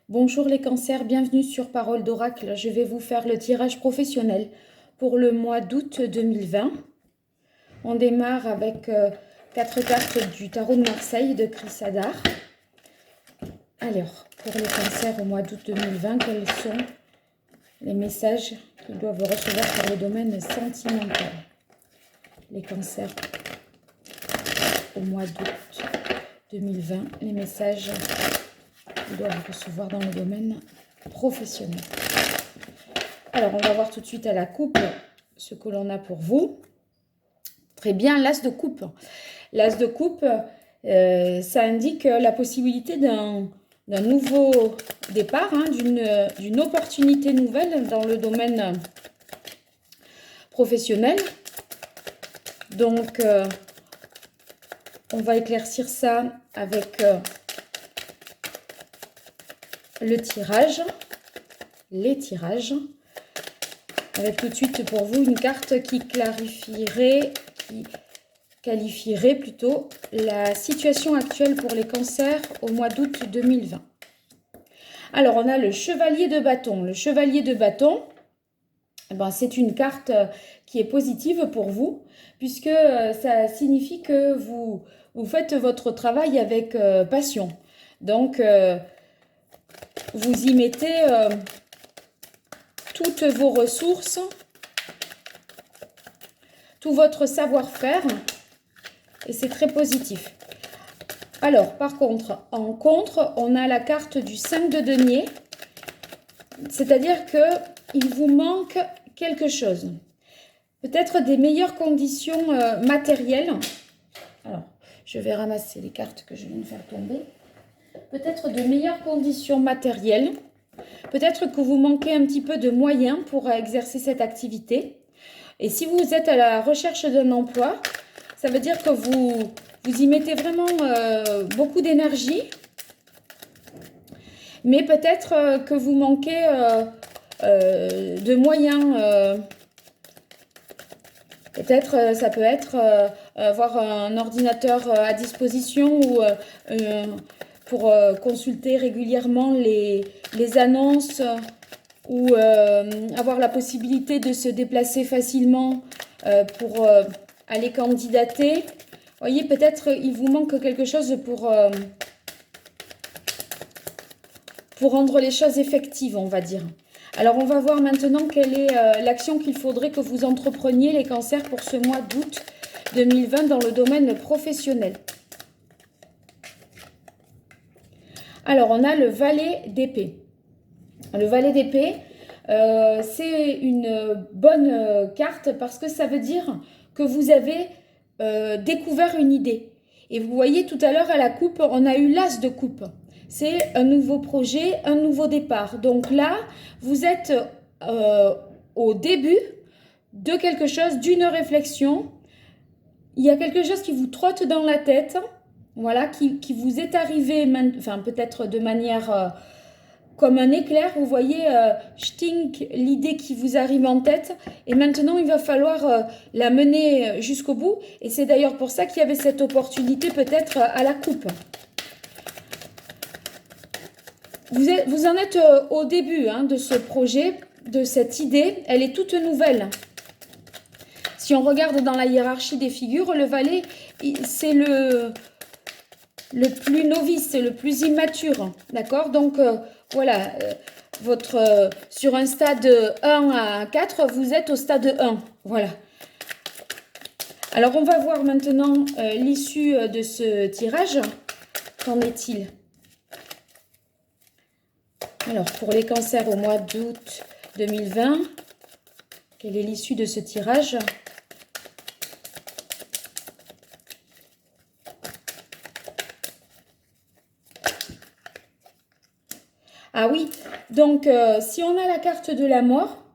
Bonjour les cancers, bienvenue sur Parole d'Oracle. Je vais vous faire le tirage professionnel pour le mois d'août 2020. On démarre avec 4 cartes du tarot de Marseille de Chris Hadar. Alors, pour les cancers au mois d'août 2020, quels sont les messages qu'ils doivent recevoir pour le domaine sentimental? Les cancers au mois d'août 2020, les messages qu'ils doivent recevoir dans le domaine professionnel. Alors, on va voir tout de suite à la coupe ce que l'on a pour vous. Très bien, l'as de coupe. L'as de coupe, ça indique la possibilité d'un nouveau départ, d'une opportunité nouvelle dans le domaine professionnel. Donc, on va éclaircir ça avec le tirage, les tirages, avec tout de suite pour vous une carte qui qualifierait plutôt la situation actuelle pour les cancers au mois d'août 2020. Alors, on a le chevalier de bâton. Le chevalier de bâton, c'est une carte qui est positive pour vous, puisque ça signifie que vous faites votre travail avec passion. Donc, vous y mettez toutes vos ressources, tout votre savoir-faire, et c'est très positif. Alors, par contre, en contre, on a la carte du 5 de denier, c'est-à-dire qu'il vous manque quelque chose. Peut-être des meilleures conditions matérielles. Alors, je vais ramasser les cartes que je viens de faire tomber. Peut-être de meilleures conditions matérielles. Peut-être que vous manquez un petit peu de moyens pour exercer cette activité. Et si vous êtes à la recherche d'un emploi, ça veut dire que vous y mettez vraiment beaucoup d'énergie. Mais peut-être que vous manquez de moyens. Peut-être ça peut être avoir un ordinateur à disposition ou pour consulter régulièrement les annonces ou avoir la possibilité de se déplacer facilement pour aller candidater. Vous voyez, peut-être il vous manque quelque chose pour rendre les choses effectives, on va dire. Alors, on va voir maintenant quelle est l'action qu'il faudrait que vous entrepreniez, les cancers, pour ce mois d'août 2020 dans le domaine professionnel. Alors, on a le valet d'épée. Le valet d'épée, c'est une bonne carte parce que ça veut dire que vous avez découvert une idée. Et vous voyez, tout à l'heure, à la coupe, on a eu l'as de coupe. C'est un nouveau projet, un nouveau départ. Donc là, vous êtes au début de quelque chose, d'une réflexion. Il y a quelque chose qui vous trotte dans la tête, voilà, qui vous est arrivé, enfin peut-être de manière comme un éclair. Vous voyez, shtink, l'idée qui vous arrive en tête. Et maintenant, il va falloir la mener jusqu'au bout. Et c'est d'ailleurs pour ça qu'il y avait cette opportunité peut-être à la coupe. Vous en êtes au début de ce projet, de cette idée. Elle est toute nouvelle. Si on regarde dans la hiérarchie des figures, le valet, c'est le plus novice, c'est le plus immature. D'accord? Donc, voilà, sur un stade 1 à 4, vous êtes au stade 1. Voilà. Alors, on va voir maintenant l'issue de ce tirage. Qu'en est-il ? Alors, pour les cancers au mois d'août 2020, quelle est l'issue de ce tirage? Ah oui, donc si on a la carte de la mort,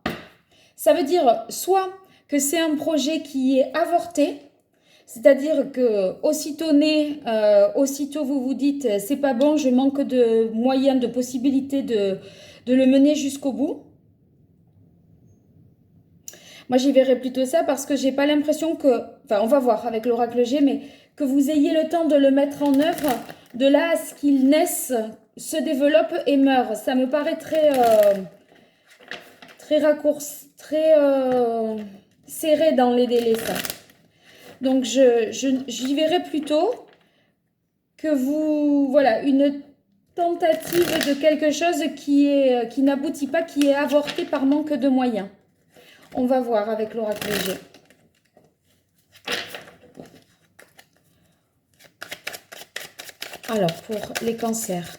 ça veut dire soit que c'est un projet qui est avorté, c'est-à-dire que aussitôt né, aussitôt vous vous dites c'est pas bon, je manque de moyens, de possibilités de le mener jusqu'au bout. Moi j'y verrais plutôt ça parce que j'ai pas l'impression que, enfin on va voir avec l'oracle G, mais que vous ayez le temps de le mettre en œuvre de là à ce qu'ils naissent, se développent et meurent. Ça me paraît très raccourci, très serré dans les délais, ça. Donc, j'y verrai plutôt que vous, voilà, une tentative de quelque chose qui n'aboutit pas, qui est avorté par manque de moyens. On va voir avec l'oracle G. Alors, pour les cancers,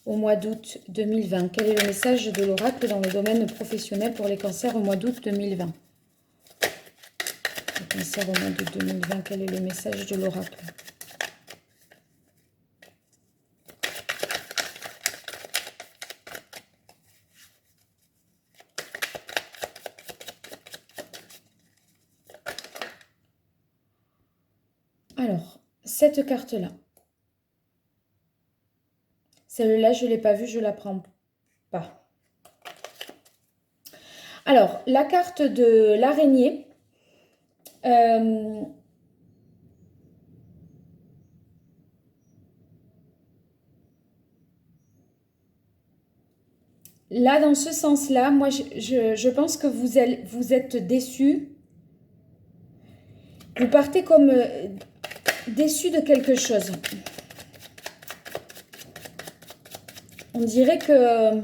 au mois d'août 2020, quel est le message de l'oracle dans le domaine professionnel pour les cancers au mois d'août 2020? Les cancers au mois d'août 2020, quel est le message de l'oracle? Alors, cette carte-là, celle-là, je ne l'ai pas vue, je ne la prends pas. Alors, la carte de l'araignée, là, dans ce sens-là, moi, je pense que vous êtes déçus. Vous partez comme déçus de quelque chose. On dirait que...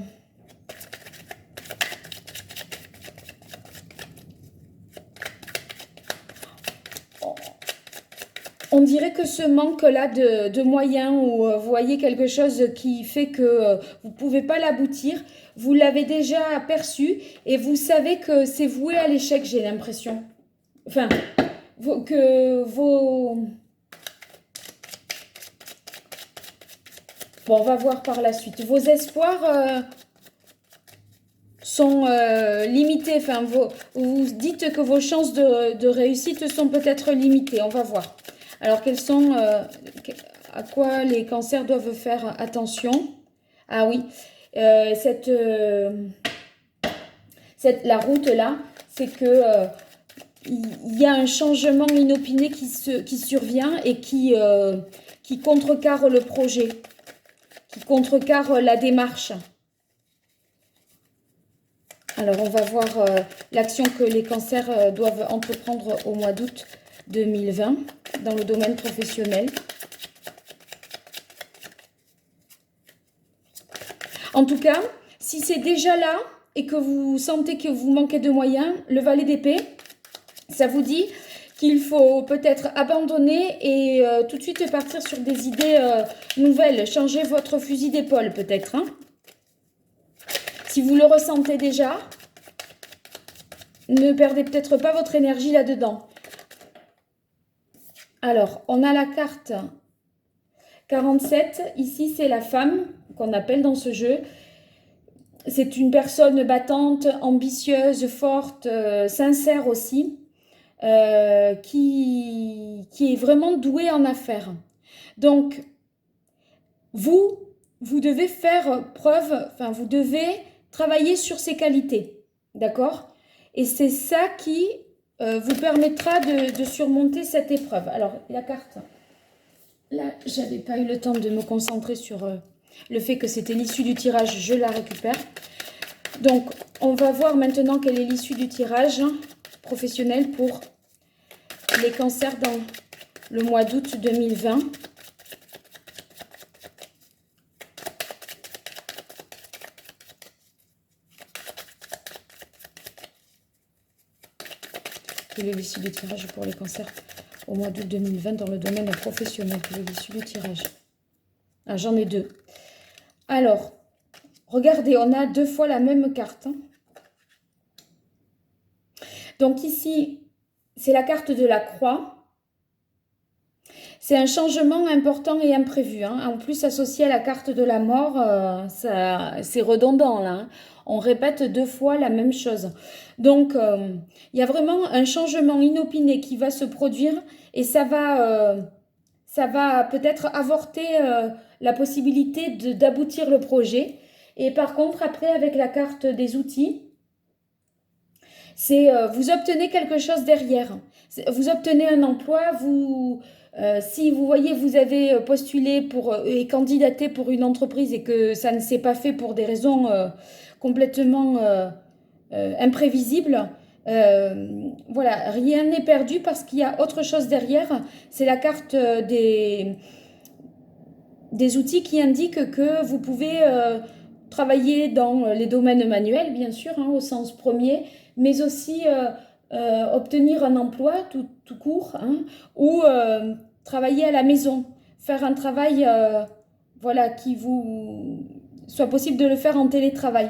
On dirait que ce manque-là de moyens, ou vous voyez quelque chose qui fait que vous ne pouvez pas l'aboutir, vous l'avez déjà aperçu et vous savez que c'est voué à l'échec, j'ai l'impression. Enfin, que vos... Bon, on va voir par la suite. Vos espoirs sont limités. Enfin, vous dites que vos chances de réussite sont peut-être limitées. On va voir. Alors, quels sont... à quoi les cancers doivent faire attention? Ah oui, la route là, c'est que il y a un changement inopiné qui survient et qui contrecarre le projet, qui contrecarre la démarche. Alors, on va voir l'action que les cancers doivent entreprendre au mois d'août 2020 dans le domaine professionnel. En tout cas, si c'est déjà là et que vous sentez que vous manquez de moyens, le valet d'épée, ça vous dit qu'il faut peut-être abandonner et tout de suite partir sur des idées nouvelles. Changer votre fusil d'épaule peut-être. Hein. Si vous le ressentez déjà, ne perdez peut-être pas votre énergie là-dedans. Alors, on a la carte 47. Ici, c'est la femme qu'on appelle dans ce jeu. C'est une personne battante, ambitieuse, forte, sincère aussi, qui est vraiment douée en affaires. Donc, vous devez faire preuve, enfin, vous devez travailler sur ses qualités, d'accord? Et c'est ça qui vous permettra de surmonter cette épreuve. Alors, la carte, là, j'avais pas eu le temps de me concentrer sur le fait que c'était l'issue du tirage, je la récupère. Donc, on va voir maintenant quelle est l'issue du tirage professionnel pour les cancers dans le mois d'août 2020. Quelle est l'issue du tirage pour les cancers au mois d'août 2020 dans le domaine professionnel? Quelle est l'issue du tirage? Ah, j'en ai deux. Alors, regardez, on a deux fois la même carte. Donc ici, c'est la carte de la croix. C'est un changement important et imprévu. Hein. En plus, associé à la carte de la mort, c'est redondant là. Hein. On répète deux fois la même chose. Donc, il y a vraiment un changement inopiné qui va se produire et ça va peut-être avorter la possibilité d'aboutir le projet. Et par contre, après, avec la carte des outils, c'est vous obtenez quelque chose derrière. Vous obtenez un emploi, vous Si vous voyez, vous avez postulé pour, et candidaté pour une entreprise et que ça ne s'est pas fait pour des raisons complètement imprévisibles, voilà, rien n'est perdu parce qu'il y a autre chose derrière. C'est la carte des outils qui indiquent que vous pouvez travailler dans les domaines manuels, bien sûr, hein, au sens premier, mais aussi obtenir un emploi tout court, hein, ou travailler à la maison, faire un travail voilà, qui vous soit possible de le faire en télétravail.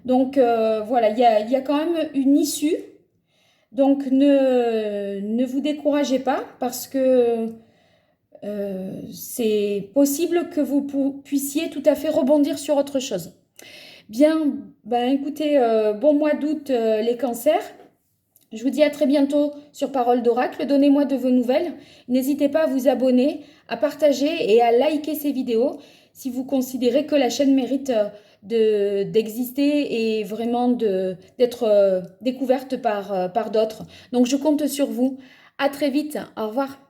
Donc voilà, il y a quand même une issue. Donc ne vous découragez pas parce que c'est possible que vous puissiez tout à fait rebondir sur autre chose. Bien, ben écoutez, bon mois d'août les cancers. Je vous dis à très bientôt sur Parole d'Oracle. Donnez-moi de vos nouvelles. N'hésitez pas à vous abonner, à partager et à liker ces vidéos si vous considérez que la chaîne mérite d'exister et vraiment d'être découverte par d'autres. Donc je compte sur vous. À très vite. Au revoir.